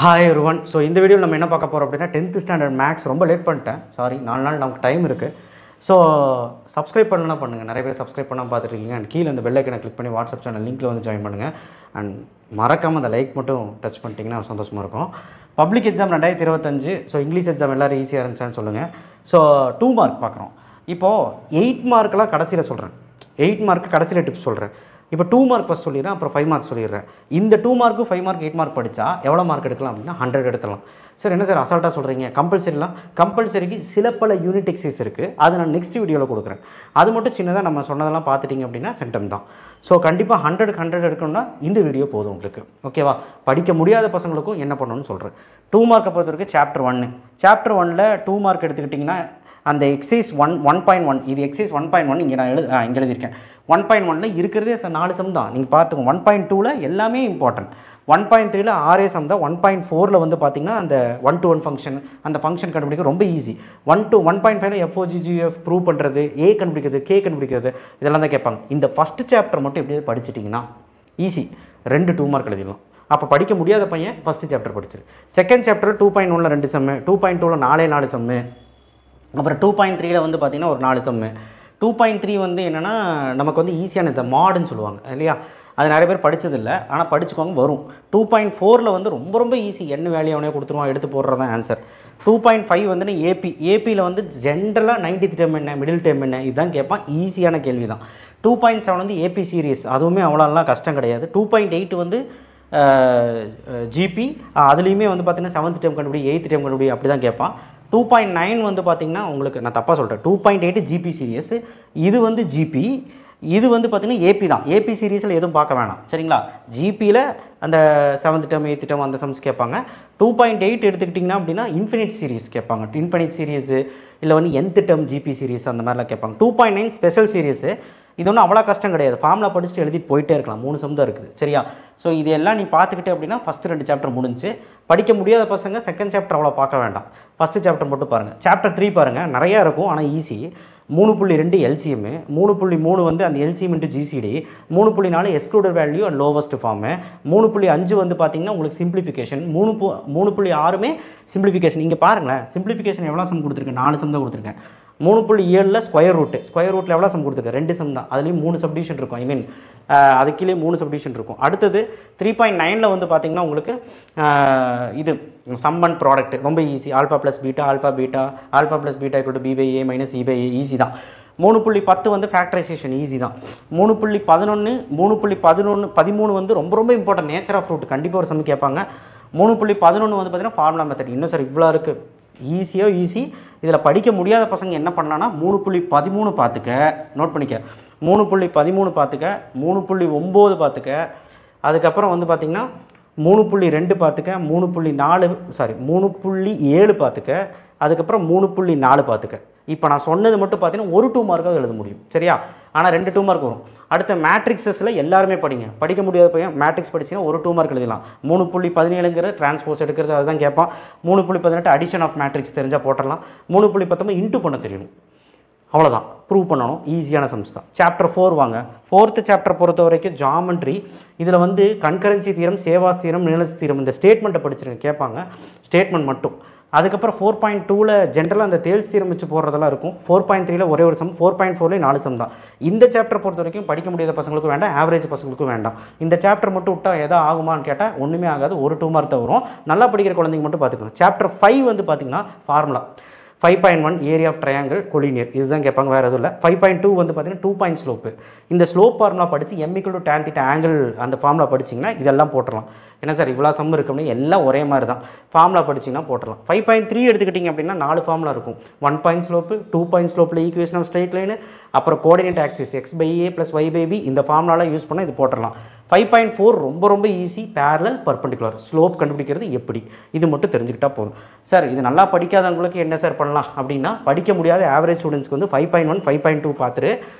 Hi everyone. So இந்த வீடியோவில் நம்ம என்ன பார்க்க போகிறோம் அப்படின்னா 10th ஸ்டாண்டர்ட் மேக்ஸ் ரொம்ப லேட் பண்ணிட்டேன். சாரி, 4 நாள் நமக்கு டைம் இருக்குது. ஸோ சப்ஸ்கிரைப் பண்ணலாம் பண்ணுங்கள். நிறைய பேர் சப்ஸ்கிரைப் பண்ணால் பார்த்துருக்கீங்க. அண்ட் கீழே அந்த பெல் ஐக்கனை கிளிக் பண்ணி வாட்ஸ்அப் சேனல் லிங்க்கில் வந்து ஜாயின் பண்ணுங்கள். அண்ட் மறக்காமல் அந்த லைக் மட்டும் டச் பண்ணிட்டீங்கன்னா சந்தோஷமாக இருக்கும். Public exam 2025. So English exam எல்லோரும் ஈஸியாக இருந்துச்சான்னு சொல்லுங்கள். ஸோ 2 மார்க் பார்க்குறோம். இப்போது 8 மார்க்கெலாம் கடைசியில் சொல்கிறேன். 8 மார்க்கு கடைசியில் டிப்ஸ் சொல்கிறேன். இப்போ 2 மார்க் ஃபஸ்ட் சொல்லிடுறேன், அப்புறம் 5 மார்க் சொல்லிடுறேன். இந்த 2 மார்க்கு 5 மார்க் 8 மார்க் படித்தா எவ்வளோ மார்க் எடுக்கலாம் அப்படின்னா 100 எடுத்துடலாம். சார் என்ன சார் அசால்ட்டாக சொல்கிறீங்க? கம்பல்சரிக்கு சில பல யூனிட் எக்ஸைஸ் இருக்குது. அது நான் நெக்ஸ்ட் வீடியோவில் கொடுக்குறேன். அது மட்டும் சின்னதாக நம்ம சொன்னதெல்லாம் பார்த்துட்டிங்க அப்படின்னா சென்டம் தான். ஸோ கண்டிப்பாக 100 எடுக்கணும்னா இந்த வீடியோ போதும் உங்களுக்கு. ஓகேவா? படிக்க முடியாத பசங்களுக்கும் என்ன பண்ணணும்னு சொல்கிறேன். 2 மார்க்கை பொறுத்த வரைக்கும் சாப்டர் 1ல் 2 மார்க் எடுத்துக்கிட்டிங்கன்னா அந்த எக்ஸைஸ் 1.1 இது எக்ஸைஸ் 1.1 இங்கே நான் இங்கே எழுதியிருக்கேன். 1.1ல் இருக்கிறதே 4 சம் தான். நீங்கள் பார்த்துக்கோங்க. 1.2ல் எல்லாமே இம்பார்ட்டன்ட். 1.3ல் 6 சம் தான். 1.4ல் வந்து பார்த்திங்கன்னா அந்த 1-to-1 ஃபங்க்ஷன், அந்த ஃபங்க்ஷன் கண்டுபிடிக்க ரொம்ப ஈஸி. 1.5ல் FOGGF ப்ரூவ் பண்ணுறது, ஏ கண்டுபிடிக்கிறது, கே கண்டுபிடிக்கிறது, இதெல்லாம் தான் கேட்பாங்க. இந்த ஃபஸ்ட்டு சாப்டர் மட்டும் எப்படியாவது படிச்சிட்டிங்கன்னா ஈஸி. 2 மார்க் எழுதிடலாம். அப்போ படிக்க முடியாத பையன் ஃபஸ்ட்டு சாப்டர் படிச்சிரு. செகண்ட் சாப்டர் 2.1ல் 2 சம்மு, 2.2ல் 4 சம்மு, அப்புறம் 2.3ல் வந்து பார்த்திங்கன்னா ஒரு 4 சம்மு. 2.3 வந்து என்னென்னா நமக்கு வந்து ஈஸியான இந்த மாடுன்னு சொல்லுவாங்க இல்லையா? அது நிறைய பேர் படித்ததில்லை, ஆனால் படிச்சுக்கோங்க வரும். 2.4ல் வந்து ரொம்ப ஈஸி. என்ன வேலையை அவனே கொடுத்துருவான், எடுத்து போடுறது தான் ஆன்சர். 2.5 வந்து ஏபியில் வந்து ஜென்ரலாக 90th டேர்ம் என்ன, மிடில் டேர்ம் என்ன, இதுதான் கேட்பான். ஈஸியான கேள்வி தான். 2.7 வந்து ஏபி சீரியஸ், அதுவுமே அவ்வளோலாம் கஷ்டம் கிடையாது. 2.8 வந்து ஜிபி, அதுலேயுமே வந்து பார்த்திங்கன்னா 7th டேர்ம் கண்டுபிடி, 8th டேர்ம் கண்டுபிடி, அப்படி தான் கேட்பான். 2.9 வந்து பார்த்திங்கன்னா உங்களுக்கு நான் தப்பாக சொல்கிறேன். 2.8 ஜிபி சீரியஸ், இது வந்து ஜிபி, இது வந்து பார்த்திங்கன்னா ஏபி தான். ஏபி சீரியஸில் எதுவும் பார்க்க வேணாம், சரிங்களா? ஜிபியில் அந்த 7th டேர்ம் 8th டேர்ம் அந்த சம்ஸ் கேட்பாங்க. 2.8 எடுத்துக்கிட்டிங்கன்னா அப்படின்னா இன்ஃபினிட் சீரிஸ் கேட்பாங்க. இன்ஃபினிட் சீரியஸு இல்லை வந்து nth டேர்ம் ஜிபி சீரிஸ் அந்த மாதிரிலாம் கேட்பாங்க. 2.9 ஸ்பெஷல் சீரியஸு, இது ஒன்றும் அவ்வளோ கஷ்டம் கிடையாது. ஃபார்முலா படிச்சுட்டு எழுதிட்டு போயிட்டே இருக்கலாம். 3 சம் தான் இருக்குது, சரியா? ஸோ இது எல்லாம் நீ பார்த்துக்கிட்டே அப்படின்னா ஃபஸ்ட்டு 2 சாப்டர் முடிஞ்சு. படிக்க முடியாத பசங்க செகண்ட் சாப்டர் அவ்வளோ பார்க்க வேண்டாம், ஃபஸ்ட்டு சாப்டர் மட்டும் பாருங்கள். சாப்டர் 3 பாருங்கள், நிறையா இருக்கும் ஆனால் ஈஸி. 3.2 LCM, 3.3 வந்து அந்த LCM into GCD, 3.4 excluded value and lowest form, 3.5 வந்து பார்த்திங்கன்னா உங்களுக்கு சிம்பிளிஃபிகேஷன், 3.6மே சிம்பிளிஃபிகேஷன். இங்கே பாருங்களேன், சிம்பிளிஃபிகேஷன் எவ்வளோ சம் கொடுத்துருக்கேன்? 4 சம் தான் கொடுத்துருக்கேன். 3.7ல் ஸ்கொயர் ரூட்டில் எவ்வளோ சம் கொடுத்துருக்கேன்? 2 சம் தான். அதுலேயும் 3 சப்டிவிஷன் இருக்கும். ஐ மீன் அது கீழே 3 சப்டிவிஷன் இருக்கும். அடுத்தது 3.9ல் வந்து பார்த்திங்கன்னா உங்களுக்கு இது சம் அண்ட் ப்ராடக்ட் ரொம்ப easy. Alpha plus beta equal to B/A minus E/A, easy தான். 3.10 வந்து ஃபேக்டரைசேஷன், ஈஸி தான். 3.13 வந்து ரொம்ப இம்பார்ட்டன்ட். நேச்சர் ஆஃப் ரூட் கண்டிப்பாக ஒரு சம் கேட்பாங்க. 3.11 வந்து பார்த்திங்கன்னா ஃபார்முலா மெத்தட். இன்னும் சார் இவ்வளோ இருக்குது, ஈஸி. இதில் படிக்க முடியாத பசங்க என்ன பண்ணலான்னா 3.13 பார்த்துக்க, நோட் பண்ணிக்க. 3.13 பார்த்துக்க, 3.9 பார்த்துக்க, அதுக்கப்புறம் வந்து பார்த்திங்கன்னா 3.2 பார்த்துக்க, 3.7 பார்த்துக்க, அதுக்கப்புறம் 3.4 பார்த்துக்க. இப்போ நான் சொன்னது மட்டும் பார்த்தீங்கன்னா ஒரு 2 மார்க்காவது எழுத முடியும், சரியா? ஆனால் 2 2 மார்க் வரும். அடுத்த மேட்ரிக்ஸஸில் எல்லாருமே படிக்க முடியாத பையன் மேட்ரிக்ஸ் படிச்சிங்கன்னா ஒரு 2 மார்க் எழுதலாம். 3.17ங்கிற டிரான்ஸ்போஸ் எடுக்கிறது அதுதான் கேட்பான். 3.18 அடிஷன் ஆஃப் மேட்ரிக்ஸ் தெரிஞ்சால் போட்டுடலாம். 3.19 இன்ட்டு பண்ண தெரியணும், அவ்வளோதான். ப்ரூவ் பண்ணணும். ஈஸியான சம்ஸ் தான். சாப்டர் 4 வாங்க. 4th சாப்டர் பொறுத்த வரைக்கும் ஜாமெண்ட்ரி. இதில் வந்து கன்கரன்சி தீரம், சேவாஸ் தீரம், நிலஸ் தீரம், இந்த ஸ்டேட்மெண்ட்டை படிச்சிருக்கேன், கேட்பாங்க. ஸ்டேட்மெண்ட் மட்டும். அதுக்கப்புறம் 4.2ல் ஜென்ரலாக அந்த தேல்ஸ் தீரம் வச்சு போடுறதெல்லாம் இருக்கும். 4.3ல் ஒரே ஒரு சம், 4.4லேயும் 4 சம் தான். இந்த சாப்டர் பொறுத்த வரைக்கும் படிக்க முடியாத பசங்களுக்கும் வேண்டாம், ஆவரேஜ் பசங்களுக்கும் வேண்டாம். இந்த சாப்டர் மட்டும் விட்டால் எதாவது ஆகுமான்னு கேட்டால் ஒன்றுமே ஆகாது. ஒரு 2 மார்க் தான் வரும். நல்லா படிக்கிற குழந்தைங்க மட்டும் பார்த்துக்கணும். சாப்டர் 5 வந்து பார்த்திங்கன்னா formula. 5.1 area of triangle collinear, இதுதான் கேட்பாங்க, வேறு எதுவும் இல்லை. 5.2 வந்து பார்த்திங்கன்னா 2 பாயிண்ட் ஸ்லோப்பு. இந்த ஸ்லோப் ஃபார்முலா படித்து M = tan θ ஆங்கிள் அந்த ஃபார்முலா படிச்சிங்கன்னா இதெல்லாம் போட்டுடலாம். என்ன சார் இவ்வளோ சம் இருக்குது அப்படின்னு? எல்லாம் ஒரே மாதிரி தான். ஃபார்முலா படிச்சிங்கன்னா போட்டுடலாம். 5.3 எடுத்துக்கிட்டிங்க அப்படின்னா 4 ஃபார்முலா இருக்கும். 1 பாயிண்ட் ஸ்லோப்பு, 2 பாயிண்ட் ஸ்லோப்பில் ஈக்குவேஷன் ஆஃப் ஸ்ட்ரெயிட் லைனு, அப்புறம் கோஆர்டினேட் ஆக்சிஸ் x/a + y/b, இந்த ஃபார்முலாலாம் யூஸ் பண்ணால் இது போட்டுடலாம். 5.4 ரொம்ப ஈஸி. பேரலல் பர்பெண்டிகுலர் ஸ்லோப் கண்டுபிடிக்கிறது எப்படி, இது மட்டும் தெரிஞ்சுக்கிட்டால் போதும். சார் இது நல்லா படிக்காதவங்களுக்கு என்ன சார் பண்ணலாம் அப்படின்னா, படிக்க முடியாத ஆவரேஜ் ஸ்டூடெண்ட்ஸ்க்கு வந்து 5.1 5.2 பார்த்துரு,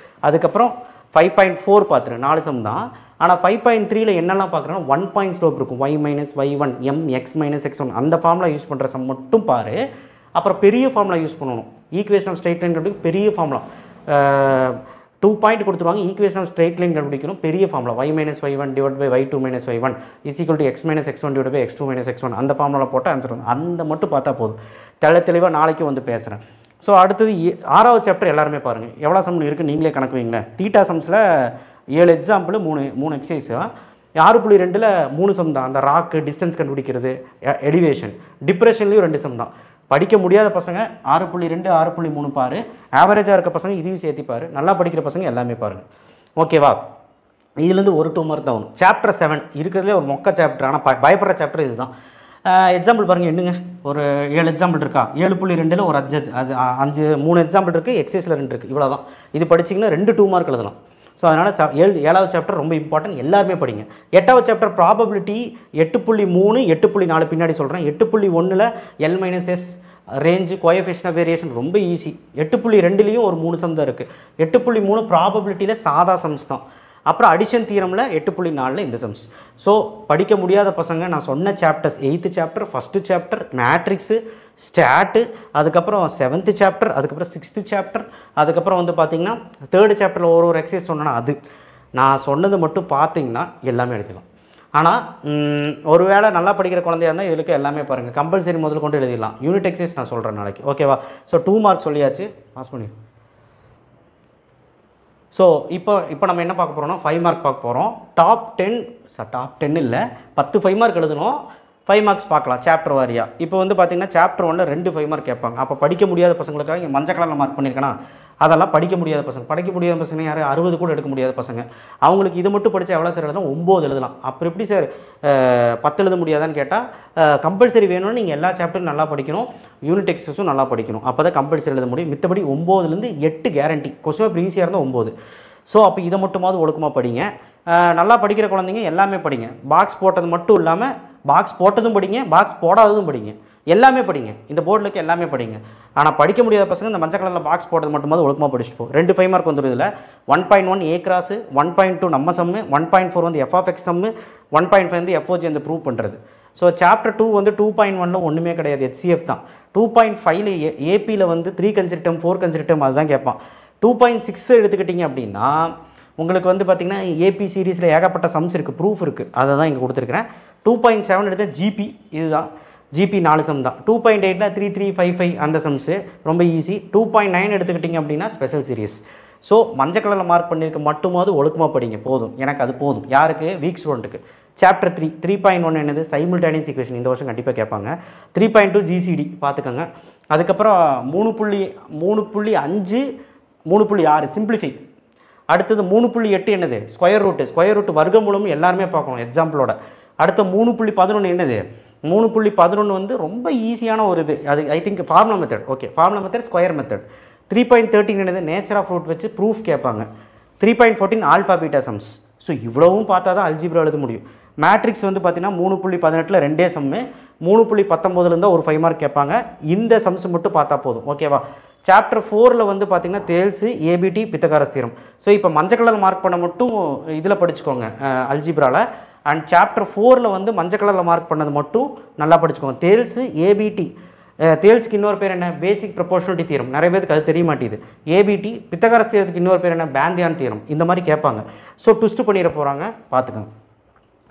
அதுக்கப்புறம் 5.4 பார்த்துரு. 4 சம் தான். ஆனால் 5.3ல் என்னெல்லாம் பார்க்குறோன்னா 1 பாயிண்ட் ஸ்லோப் இருக்கும். y - y1 m x - x1 அந்த ஃபார்முலா யூஸ் பண்ணுற சம் மட்டும் பாரு. அப்புறம் பெரிய ஃபார்முலா யூஸ் பண்ணணும். ஈக்குவேஷன் ஆஃப் ஸ்ட்ரெயிட் லைன் பெரிய ஃபார்முலா 2 பாயிண்ட் கொடுத்துருவாங்க. ஈக்குவேஷன் ஆஃப் ஸ்ட்ரெயிட் லைன் கண்டுபிடிக்கணும். பெரிய formula y - y1 / y2 - y1 = x - x1 / x2 - x1 அந்த ஃபார்முலா போட்டு ஆன்சர் வரும். அந்த மட்டும் பார்த்தா போதும். தெளிவாக நாளைக்கு வந்து பேசுகிறேன். ஸோ அடுத்தது 6வது சாப்டர் எல்லாருமே பாருங்கள். எவ்வளோ சம் இருக்குது நீங்களே கணக்கு வைங்களேன். தீட்டா சம்ஸில் 7 எக்ஸாம்பிள் 3 எக்ஸசைஸ். 6.2ல் 3 சம் தான். அந்த ராக்கு டிஸ்டன்ஸ் கண்டுபிடிக்கிறது, எலிவேஷன். டிப்ரெஷன்லேயும் 2 சம் தான். படிக்க முடியாத பசங்க 6.2 6.3 பாரு. ஆவரேஜாக இருக்க பசங்க இதையும் சேர்த்து பாரு. நல்லா படிக்கிற பசங்க எல்லாமே பாருங்கள். ஓகேவா? இதுலேருந்து ஒரு 2 மார்க் தான் வரும். சாப்டர் 7 இருக்கிறதுலே ஒரு மொக்க சாப்டர், ஆனால் பயப்படுற சாப்டர் இது தான். எக்ஸாம்பிள் பாருங்கள். என்னங்க ஒரு 7 எக்ஸாம்பிள் இருக்கா? 7.2ல் ஒரு 3 எக்ஸாம்பிள் இருக்குது. எக்ஸசைஸில் 2 இருக்குது. இவ்வளோ தான். இது படிச்சிங்கன்னா 2 மார்க் எழுதலாம். ஸோ அதனால் 7வது சாப்டர் ரொம்ப இம்பார்ட்டன்ட். எல்லாருமே படிங்க. 8வது சாப்டர் ப்ராபபிலிட்டி 8.3 8.4 பின்னாடி சொல்கிறேன். 8.1ல் L - S range coefficient of variation ரொம்ப ஈஸி. 8.2லேயும் ஒரு 3 சம் தான் இருக்குது. 8.3 ப்ராபபிலிட்டியில் சாதா சம்ஸ் தான். அப்புறம் அடிஷன் தியரமில் 8.4ல் இந்த சம்ஸ். ஸோ படிக்க முடியாத பசங்க நான் சொன்ன chapters 8th chapter, 1st chapter, matrix, start, அதுக்கப்புறம் 7th சாப்டர், அதுக்கப்புறம் 6th சாப்டர், அதுக்கப்புறம் வந்து பார்த்திங்கன்னா 3rd சாப்டரில் ஒரு எக்ஸசைஸ் சொன்னேன்னா அது நான் சொன்னது மட்டும் பார்த்திங்கன்னா எல்லாமே எழுதிடலாம். ஆனால் ஒருவேளை நல்லா படிக்கிற குழந்தையா இருந்தால் இதுக்கு எல்லாமே பாருங்கள். கம்பல்சரி முதல் கொண்டு எழுதிடலாம். யூனிட் எக்ஸசைஸ் நான் சொல்கிறேன் நாளைக்கு. ஓகேவா? ஸோ 2 மார்க் சொல்லியாச்சு. பாஸ் பண்ணி. ஸோ இப்போ நம்ம என்ன பார்க்க போகிறோம்னா 5 மார்க் பார்க்க போகிறோம். டாப் 10 இல்லை 10 5 மார்க் எழுதணும். 5 மார்க்ஸ் பார்க்கலாம் சாப்டர் வாரியா. இப்போ வந்து பார்த்திங்கன்னா சாப்டர் 1ல் 2 5 மார்க் கேட்பாங்க. அப்போ படிக்க முடியாத பசங்களுக்காக இங்கே மஞ்சள் கலரில் மார்க் பண்ணியிருக்கேன்னா அதெல்லாம் படிக்க முடியாத பசங்க யார் 60 கூட எடுக்க முடியாத பசங்க. அவங்களுக்கு இது மட்டும் படித்தா எவ்வளோ சார் எழுதலாம்? 9 எழுதலாம். அப்புறம் எப்படி சார் 10 எழுத முடியாதான்னு கேட்டால் கம்பல்சரி வேணும்னு நீங்கள் எல்லா சாப்டரும் நல்லா படிக்கணும். யூனிட் எக்ஸஸும் நல்லா படிக்கணும். அப்போ தான் கம்பல்சரி எழுத முடியும். மித்தபடி 9லேருந்து 8 கேரண்டி. கொஸ்டின் பேப்பர் ஈஸியாக இருந்தால் 9. ஸோ அப்போ இதை மட்டுமாவது ஒழுக்கமாக படிங்க. நல்லா படிக்கிற குழந்தைங்க எல்லாமே படிங்க. பாக்ஸ் போட்டது மட்டும் இல்லாமல் பாக்ஸ் போட்டதும் படிங்க, பாக்ஸ் போடாததும் படிங்க. எல்லாமே படிங்க. இந்த போர்டில் இருக்க எல்லாமே படிங்க. ஆனால் படிக்க முடியாத பசங்க இந்த மஞ்சள் கலரில் பாக்ஸ் போட்டது மட்டுமாவது ஒழுக்கமாக படிச்சுட்டு போ. 2 5 மார்க் வந்துடும். இதில் 1.1 A கிராஸு, 1.2 நம்ம சம்மு, 1.4 வந்து f(x) சம்மு, 1.5 வந்து FOG அந்த ப்ரூவ் பண்ணுறது. ஸோ சாப்டர் 2 வந்து 2.1ல் ஒன்றுமே கிடையாது. HCF தான். 2.5ல் ஏபியில் வந்து 3 கன்சிடர் டேர்ம் 4 கன்சிடர் டேர்ம் அதுதான் கேட்பான். 2.6 எடுத்துக்கிட்டிங்க அப்படின்னா உங்களுக்கு வந்து பார்த்திங்கன்னா ஏபி சீரீஸில் ஏகப்பட்ட சம்ஸ் இருக்குது, ப்ரூஃப் இருக்குது. அதை தான் இங்கே கொடுத்துருக்குறேன். 2.7 எடுத்தால் ஜிபி இதுதான். ஜிபி 4 சம் தான். 2.8ல் 3 3 5 5 அந்த சம்ஸு ரொம்ப ஈஸி. 2.9 எடுத்துக்கிட்டிங்க அப்படின்னா ஸ்பெஷல் சீரீஸ். ஸோ மஞ்சள் கலரில் மார்க் பண்ணியிருக்க மட்டுமாவது ஒழுக்கமாக படிங்க. போதும், எனக்கு அது போதும். யாருக்கு? வீக் ஸ்டூடெண்ட்டுக்கு. சாப்டர் 3.1 என்னது? Simultaneous equation. இந்த வருஷம் கண்டிப்பாக கேட்பாங்க. 3.2 ஜிசிடி பார்த்துக்கோங்க. அதுக்கப்புறம் 3.5 3.6 சிம்பிளிஃபை. அடுத்தது 3.8 என்னது? ஸ்கொயர் ரூட் வர்க்கமூலம் எல்லாருமே பார்க்கணும் எக்ஸாம்பிளோட. அடுத்த 3.11 என்னது? 3.11 வந்து ரொம்ப ஈஸியான ஒரு இது. அது I think formula method. Okay, formula method, square method. 3.13 என்னது? நேச்சர் ஆஃப் ரூட் வச்சு ப்ரூஃப் கேட்பாங்க. 3.14 ஆல்ஃபா பீட்டா சம்ஸ். ஸோ இவ்வளவும் பார்த்தா தான் அல்ஜிப்ரா எழுத முடியும். மேட்ரிக்ஸ் வந்து பார்த்தீங்கன்னா 3.18ல் 2 சம்மு, 3.19 ஒரு 5 மார்க் கேட்பாங்க. இந்த சம்ஸ் மட்டும் பார்த்தா போதும். ஓகேவா? சாப்டர் 4ல் வந்து பார்த்திங்கன்னா தேல்ஸு, ஏபிடி, பித்தகாரஸ் தியரம். ஸோ இப்போ மஞ்சள் கலரில் மார்க் பண்ண மட்டும் இதில் படிச்சுக்கோங்க அல்ஜிப்ராவில். அண்ட் சாப்டர் 4ல் வந்து மஞ்சள் கலரில் மார்க் பண்ணது மட்டும் நல்லா படிச்சுக்கோங்க. தேல்ஸு, ஏபிடி. தேல்ஸுக்கு இன்னொரு பேர் என்ன? பேசிக் ப்ரொபோர்ஷனாலிட்டி தியரம். நிறைய பேருக்கு அது தெரிய மாட்டேது. ஏபிடி. பித்தகாரஸ் தியரத்துக்கு இன்னொரு பேர் என்ன? பேந்தியான் தியரம். இந்த மாதிரி கேட்பாங்க. ஸோ ட்விஸ்ட் பண்ணிட போகிறாங்க, பார்த்துக்கோங்க.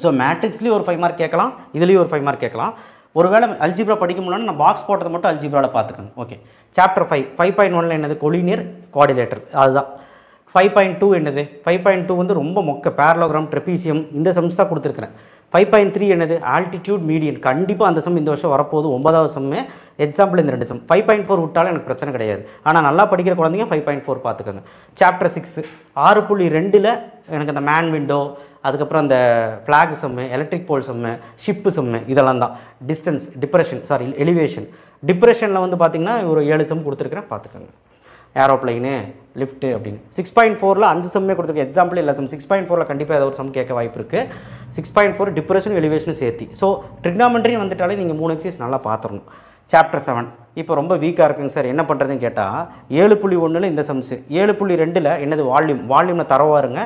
ஸோ மேட்ரிக்ஸ்லேயும் ஒரு 5 மார்க் கேட்கலாம், இதுலேயும் ஒரு 5 மார்க் கேட்கலாம். ஒருவேளை அல்ஜிப்ரா படிக்க முடியலன்னா நான் பாக்ஸ் போட்டது மட்டும் அல்ஜிப்ராவில் பார்த்துக்கோங்க. ஓகே. சாப்டர் 5.1ல் என்னது? கொலினியர் குவாடிலேட்டர். அதுதான். 5.2 என்னது? 5.2 வந்து ரொம்ப மொக்க. பேரலோகிராம், ட்ரெபீசியம், இந்த சம்ஸ் தான் கொடுத்துருக்குறேன். 5.3 என்னது? Altitude median. கண்டிப்பாக அந்த சம் இந்த வருஷம் வரப்போகுது. 9வது சம்மு. எக்ஸாம்பிள் இந்த 2 சம். 5.4 விட்டாலும் எனக்கு பிரச்சனை கிடையாது. ஆனால் நல்லா படிக்கிற குழந்தைங்க 5.4 பார்த்துக்கோங்க. சாப்டர் 6 6.2ல் எனக்கு அந்த மேன் விண்டோ, அதுக்கப்புறம் அந்த ஃப்ளாக் சம்மு, எலக்ட்ரிக் போல் சம்மு, ஷிப்பு சம்மு, இதெல்லாம் தான். Distance, elevation. டிப்ரெஷனில் வந்து பார்த்திங்கன்னா ஒரு 7 சம் கொடுத்துருக்குறேன், பார்த்துக்கோங்க. ஏரோப்ளைனு, லிஃப்ட்டு அப்படின்னு. 6.4ல் 5 சம்மே கொடுத்துருக்கு. எக்ஸாம்பிள் இல்லை சம். 6.4ல் கண்டிப்பாக ஏதாவது ஒரு சம் கேட்க வாய்ப்பு இருக்குது. 6.4 டிப்ரெஷன், எலிவேஷனும் சேர்த்தி. ஸோ ட்ரிக்னாமெண்ட்ரின்னு வந்துட்டாலே நீங்கள் 3 எக்ஸசைஸ் நல்லா பார்த்துடணும். சாப்டர் 7 இப்போ ரொம்ப வீக்காக இருக்குங்க சார், என்ன பண்ணுறதுன்னு கேட்டால் 7.1ல் இந்த சம்ஸு, 7.2ல் என்னது? வால்யூமில் தரவாருங்க.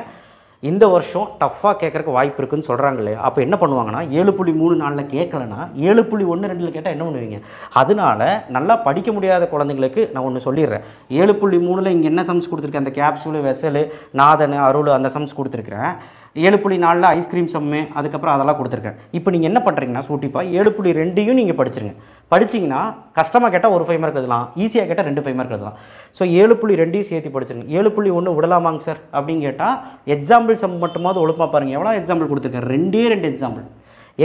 இந்த வருஷம் டஃப்பாக கேட்குறக்கு வாய்ப்பு இருக்குன்னு சொல்கிறாங்க இல்லையா? அப்போ என்ன பண்ணுவாங்கன்னா 7.34 கேட்கலன்னா 7.12 கேட்டால் என்ன பண்ணுவீங்க? அதனால நல்லா படிக்க முடியாத குழந்தைங்களுக்கு நான் ஒன்று சொல்லிடுறேன். 7.3 இங்கே என்ன சம்ஸ் கொடுத்துருக்கேன்? அந்த கேப்சூலு, வெசலு, நாதனு, அருள் அந்த சம்ஸ் கொடுத்துருக்குறேன். 7.4 ஐஸ்கிரீம் சம்மு, அதுக்கப்புறம் அதெல்லாம் கொடுத்துருக்கேன். இப்போ நீங்கள் என்ன பண்ணுறீங்கன்னா சூட்டிப்பா 7.2 நீங்கள் படிச்சிருங்க. படிச்சிங்கன்னா கஷ்டமாக கேட்டால் ஒரு 5 மார்க் எழுதலாம், ஈஸியாக கேட்டால் 2 5 மார்க் எழுதலாம். ஸோ 7.2 சேர்த்து படிச்சிருங்க. 7.1 விடலாமாங்க சார் அப்படின்னு கேட்டால் எக்ஸாம்பிள் சம் மட்டுமாவது ஒழுக்கமாக பாருங்கள். எவ்வளோ எக்ஸாம்பிள் கொடுத்துருக்கேன்? 2 எக்ஸாம்பிள்.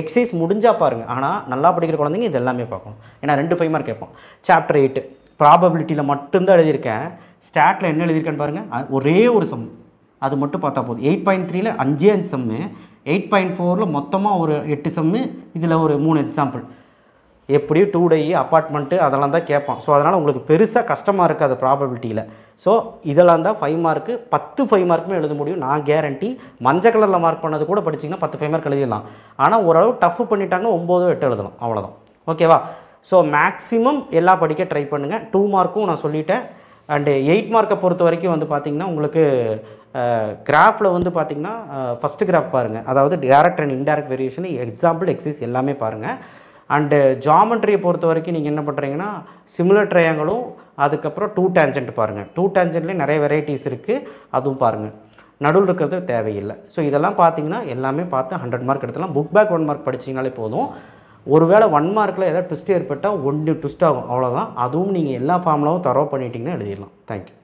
எக்ஸசைஸ் முடிஞ்சால் பாருங்கள். ஆனால் நல்லா படிக்கிற குழந்தைங்க இது எல்லாமே பார்க்கணும். ஏன்னா 2 5 மார்க் கேட்போம். சாப்டர் 8 ப்ராபபிலிட்டியில் மட்டும்தான் எழுதியிருக்கேன். ஸ்டாட்டில் என்ன எழுதியிருக்கேன்னு பாருங்கள். ஒரே ஒரு சம் அது மட்டும் பார்த்தா போதும். 8.3ல் 5 சம்மு, 8.4ல் மொத்தமாக ஒரு 8 சம்மு, இதில் ஒரு 3 எக்ஸாம்பிள். எப்படியும் 2 டை அப்பார்ட்மெண்ட்டு அதெல்லாம் தான் கேட்பான். ஸோ அதனால் உங்களுக்கு பெருசாக கஷ்டமாக இருக்காது ப்ராபபிலிட்டியில். ஸோ இதெல்லாம் தான் 5 மார்க்கு. 10 5 மார்க்குமே எழுத முடியும், நான் கேரண்டி. மஞ்சள் கலரில் மார்க் பண்ணது கூட படிச்சிங்கன்னா 10 5 மார்க் எழுதிடலாம். ஆனால் ஓரளவு டஃப் பண்ணிட்டாங்கன்னா 9 8 எழுதலாம், அவ்வளோதான். ஓகேவா? ஸோ மேக்ஸிமம் எல்லாம் படிக்க ட்ரை பண்ணுங்கள். 2 மார்க்கும் நான் சொல்லிட்டேன். அண்டு 8 மார்க்கை பொறுத்த வரைக்கும் வந்து பார்த்திங்கன்னா உங்களுக்கு கிராஃபில் வந்து பார்த்திங்கன்னா ஃபஸ்ட்டு கிராஃப் பாருங்கள். அதாவது direct and indirect variation, example, exercise எல்லாமே பாருங்கள். அண்டு ஜாமெண்ட்ரியை பொறுத்த வரைக்கும் நீங்கள் என்ன பண்ணுறீங்கன்னா சிமிலர் ட்ரையாங்கிளும் அதுக்கப்புறம் 2 டேஞ்சன்ட் பாருங்கள். 2 டேஞ்சன்ட்லேயும் நிறைய வெரைட்டிஸ் இருக்குது, அதுவும் பாருங்கள். நடுவில் இருக்கிறது தேவையில்லை. ஸோ இதெல்லாம் பார்த்தீங்கன்னா எல்லாமே பார்த்து 100 மார்க் எடுத்துலாம். புக் பேக் 1 மார்க் படிச்சிங்கனாலே போதும். ஒருவேளை 1 மார்க்கில் ஏதாவது ட்விஸ்ட் ஏற்பட்டால் 1 ட்விஸ்ட் ஆகும், அவ்வளோதான். அதுவும் நீங்கள் எல்லா ஃபார்முலாவும் தரவு பண்ணிட்டீங்கன்னா எழுதிடலாம். தேங்க்யூ.